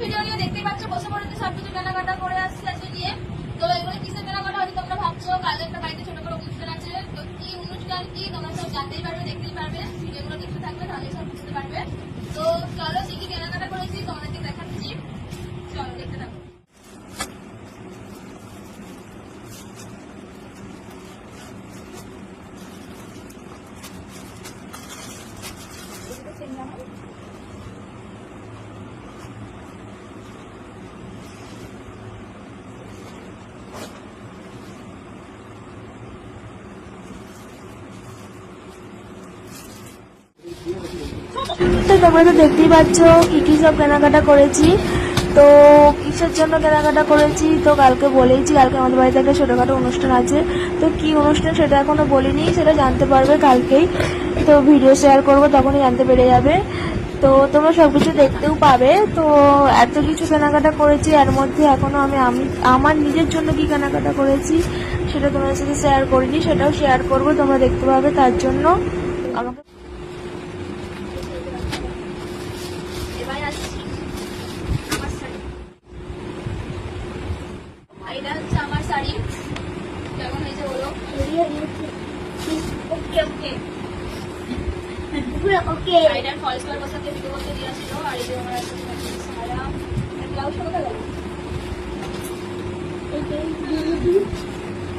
Video নিয়ে দেখতেই পাচ্ছ বসে পড়েছে সবকিছু কেনাকাটা করে আসছে আজকে নিয়ে। তো এগুলো কিসের কেনাকাটা হচ্ছে তোমরা ভাবছো? কালকে একটা বাড়িতে ছোট করে অনুষ্ঠান আছে, তো কি অনুষ্ঠান কি তোমরা সব জানতেই পারবে, দেখতেই পারবে, ভিডিওগুলো দেখতে থাকবে তাহলে সব বুঝতে পারবে। তো চলো কি কি কেনাকাটা করেছি তোমাদেরকে দেখাচ্ছি, চলো দেখতে থাকো। তো তোমরা তো দেখতেই পাচ্ছ কি কি সব কেনাকাটা করেছি। তো কিসের জন্য কেনাকাটা করেছি তো কালকে বলেইছি, কালকে আমাদের বাড়িতে একটা ছোটখাটো অনুষ্ঠান আছে। তো কি অনুষ্ঠান সেটা এখনো বলিনি, সেটা জানতে পারবে কালকেই। তো ভিডিও শেয়ার করবো, তখনই জানতে পেরে যাবে। তো তোমরা সবকিছু দেখতেও পাবে। তো এত কিছু কেনাকাটা করেছি, এর মধ্যে এখনো আমি আমার নিজের জন্য কি কেনাকাটা করেছি সেটা তোমাদের সাথে শেয়ার করিনি, সেটাও শেয়ার করবো, তোমরা দেখতে পাবে। তার জন্য আমাকে এবার আসছি আমার শাড়ি। এটা হচ্ছে আমার শাড়ি, কেমন হয়েছে বলো? ওকে ওকে ওকে। শাড়িটার ফলস পার বসাতে ভিডিও করতে দিয়েছিল, আর এই যে আমার সারা ব্লাউজ কোথায় গেল?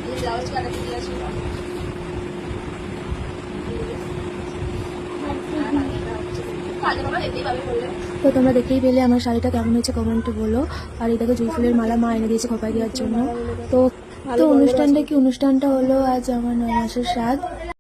এই ব্লাউজ কাটাতে দিয়েছিল। তো তোমরা দেখতেই পেলে আমার শাড়িটা কেমন হয়েছে কমেন্টে বলো। আর এটাকে জুঁই ফুলের মালা মা এনে দিয়েছে খোপায় দেওয়ার জন্য। তো অনুষ্ঠানটা হলো আজ আমার 9 মাসের শ্রাদ্ধ।